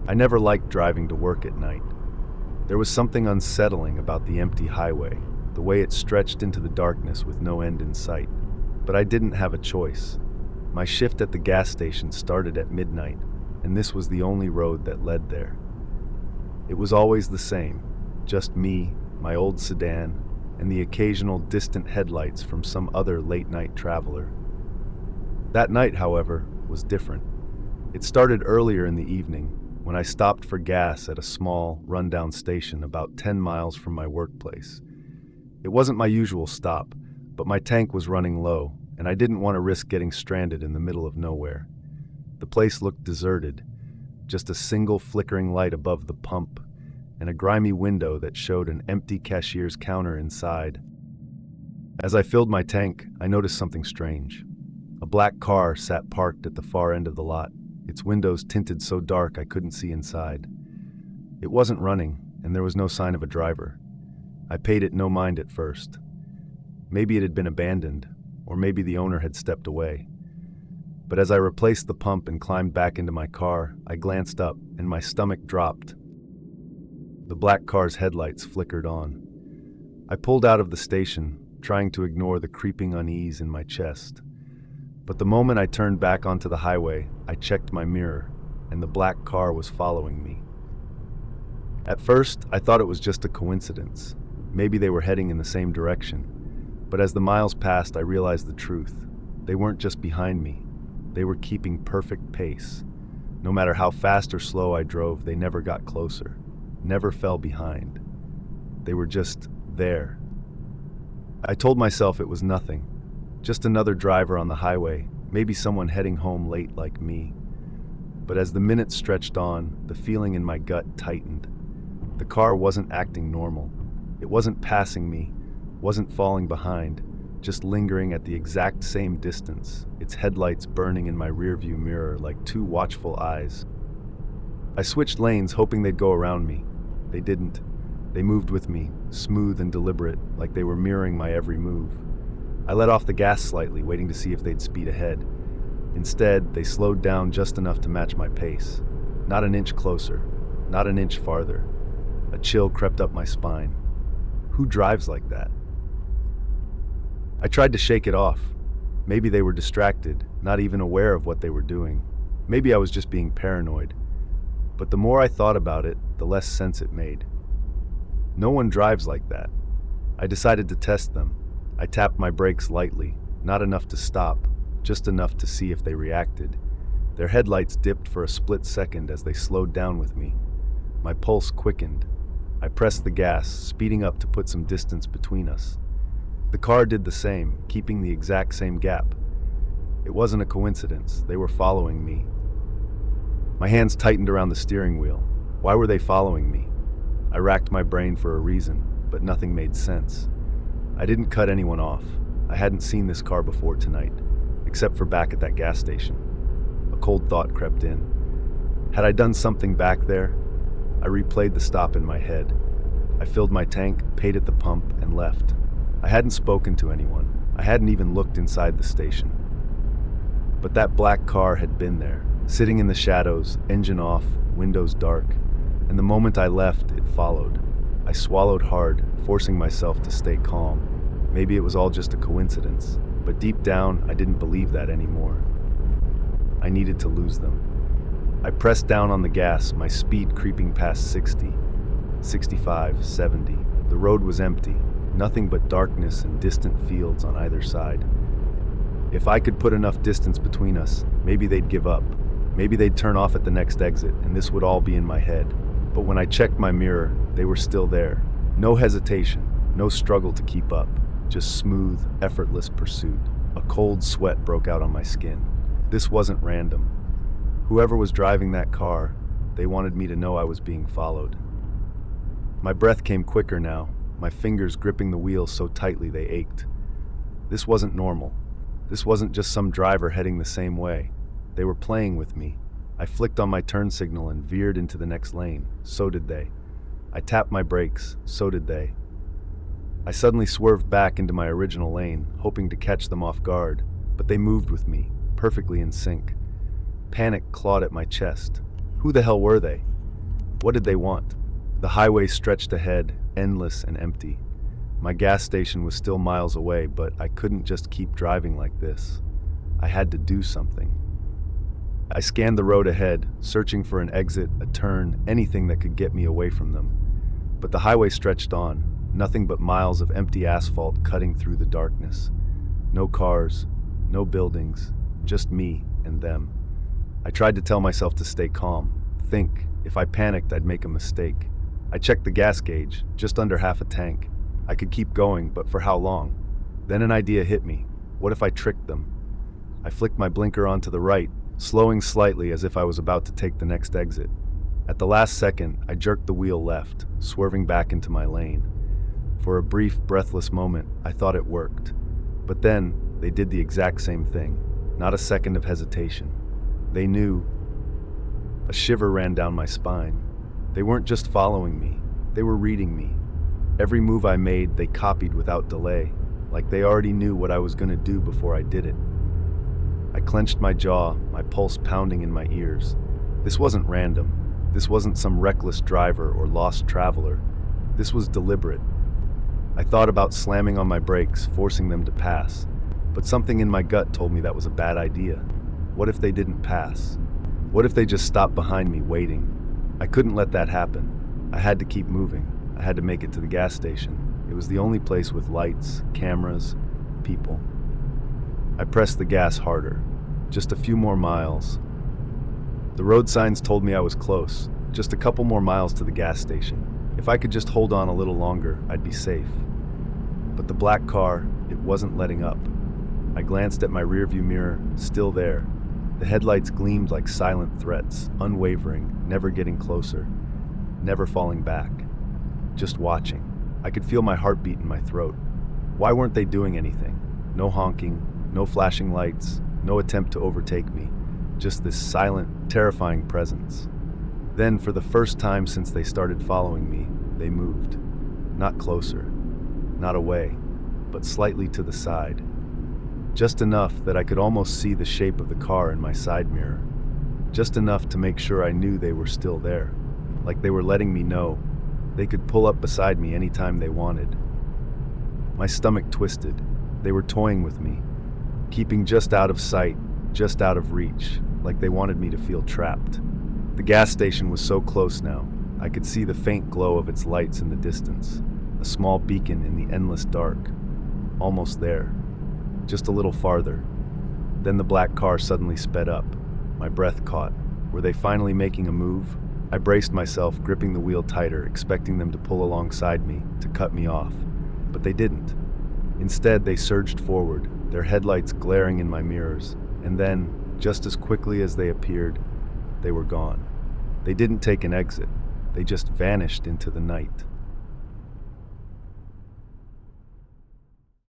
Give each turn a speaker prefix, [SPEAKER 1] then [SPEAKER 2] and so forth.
[SPEAKER 1] I never liked driving to work at night. There was something unsettling about the empty highway, the way it stretched into the darkness with no end in sight. But I didn't have a choice. My shift at the gas station started at midnight, and this was the only road that led there. It was always the same, just me, my old sedan, and the occasional distant headlights from some other late-night traveler. That night, however, was different. It started earlier in the evening, when I stopped for gas at a small, rundown station about 10 miles from my workplace. It wasn't my usual stop, but my tank was running low, and I didn't want to risk getting stranded in the middle of nowhere. The place looked deserted, just a single flickering light above the pump, and a grimy window that showed an empty cashier's counter inside. As I filled my tank, I noticed something strange. A black car sat parked at the far end of the lot, its windows tinted so dark I couldn't see inside. It wasn't running, and there was no sign of a driver. I paid it no mind at first. Maybe it had been abandoned, or maybe the owner had stepped away. But as I replaced the pump and climbed back into my car, I glanced up, and my stomach dropped. The black car's headlights flickered on. I pulled out of the station, trying to ignore the creeping unease in my chest. But the moment I turned back onto the highway, I checked my mirror, and the black car was following me. At first, I thought it was just a coincidence. Maybe they were heading in the same direction. But as the miles passed, I realized the truth. They weren't just behind me. They were keeping perfect pace. No matter how fast or slow I drove, they never got closer, never fell behind. They were just there. I told myself it was nothing. Just another driver on the highway, maybe someone heading home late like me. But as the minutes stretched on, the feeling in my gut tightened. The car wasn't acting normal. It wasn't passing me, wasn't falling behind, just lingering at the exact same distance, its headlights burning in my rearview mirror like two watchful eyes. I switched lanes, hoping they'd go around me. They didn't. They moved with me, smooth and deliberate, like they were mirroring my every move. I let off the gas slightly, waiting to see if they'd speed ahead. Instead, they slowed down just enough to match my pace. Not an inch closer, not an inch farther. A chill crept up my spine. Who drives like that? I tried to shake it off. Maybe they were distracted, not even aware of what they were doing. Maybe I was just being paranoid. But the more I thought about it, the less sense it made. No one drives like that. I decided to test them. I tapped my brakes lightly, not enough to stop, just enough to see if they reacted. Their headlights dipped for a split second as they slowed down with me. My pulse quickened. I pressed the gas, speeding up to put some distance between us. The car did the same, keeping the exact same gap. It wasn't a coincidence. They were following me. My hands tightened around the steering wheel. Why were they following me? I racked my brain for a reason, but nothing made sense. I didn't cut anyone off. I hadn't seen this car before tonight, except for back at that gas station. A cold thought crept in. Had I done something back there? I replayed the stop in my head. I filled my tank, paid at the pump, and left. I hadn't spoken to anyone. I hadn't even looked inside the station. But that black car had been there, sitting in the shadows, engine off, windows dark. And the moment I left, it followed. I swallowed hard, forcing myself to stay calm. Maybe it was all just a coincidence, but deep down, I didn't believe that anymore. I needed to lose them. I pressed down on the gas, my speed creeping past 60, 65, 70. The road was empty, nothing but darkness and distant fields on either side. If I could put enough distance between us, maybe they'd give up. Maybe they'd turn off at the next exit, and this would all be in my head. But when I checked my mirror, they were still there. No hesitation, no struggle to keep up, just smooth, effortless pursuit. A cold sweat broke out on my skin. This wasn't random. Whoever was driving that car, they wanted me to know I was being followed. My breath came quicker now, my fingers gripping the wheel so tightly they ached. This wasn't normal. This wasn't just some driver heading the same way. They were playing with me. I flicked on my turn signal and veered into the next lane. So did they. I tapped my brakes. So did they. I suddenly swerved back into my original lane, hoping to catch them off guard, but they moved with me, perfectly in sync. Panic clawed at my chest. Who the hell were they? What did they want? The highway stretched ahead, endless and empty. My gas station was still miles away, but I couldn't just keep driving like this. I had to do something. I scanned the road ahead, searching for an exit, a turn, anything that could get me away from them. But the highway stretched on, nothing but miles of empty asphalt cutting through the darkness. No cars, no buildings, just me and them. I tried to tell myself to stay calm, think. If I panicked, I'd make a mistake. I checked the gas gauge, just under half a tank. I could keep going, but for how long? Then an idea hit me. What if I tricked them? I flicked my blinker onto the right, slowing slightly as if I was about to take the next exit. At the last second, I jerked the wheel left, swerving back into my lane. For a brief, breathless moment, I thought it worked. But then, they did the exact same thing. Not a second of hesitation. They knew. A shiver ran down my spine. They weren't just following me, they were reading me. Every move I made, they copied without delay, like they already knew what I was going to do before I did it. I clenched my jaw, my pulse pounding in my ears. This wasn't random. This wasn't some reckless driver or lost traveler. This was deliberate. I thought about slamming on my brakes, forcing them to pass, but something in my gut told me that was a bad idea. What if they didn't pass? What if they just stopped behind me, waiting? I couldn't let that happen. I had to keep moving. I had to make it to the gas station. It was the only place with lights, cameras, people. I pressed the gas harder. Just a few more miles. The road signs told me I was close. Just a couple more miles to the gas station. If I could just hold on a little longer, I'd be safe. But the black car, it wasn't letting up. I glanced at my rearview mirror, still there. The headlights gleamed like silent threats, unwavering, never getting closer, never falling back. Just watching. I could feel my heartbeat in my throat. Why weren't they doing anything? No honking, no flashing lights, no attempt to overtake me. Just this silent, terrifying presence. Then, for the first time since they started following me, they moved. Not closer, not away, but slightly to the side. Just enough that I could almost see the shape of the car in my side mirror. Just enough to make sure I knew they were still there. Like they were letting me know they could pull up beside me anytime they wanted. My stomach twisted. They were toying with me, keeping just out of sight, just out of reach, like they wanted me to feel trapped. The gas station was so close now. I could see the faint glow of its lights in the distance, a small beacon in the endless dark. Almost there. Just a little farther. Then the black car suddenly sped up. My breath caught. Were they finally making a move? I braced myself, gripping the wheel tighter, expecting them to pull alongside me, to cut me off. But they didn't. Instead, they surged forward, their headlights glaring in my mirrors, and then, just as quickly as they appeared, they were gone. They didn't take an exit. They just vanished into the night.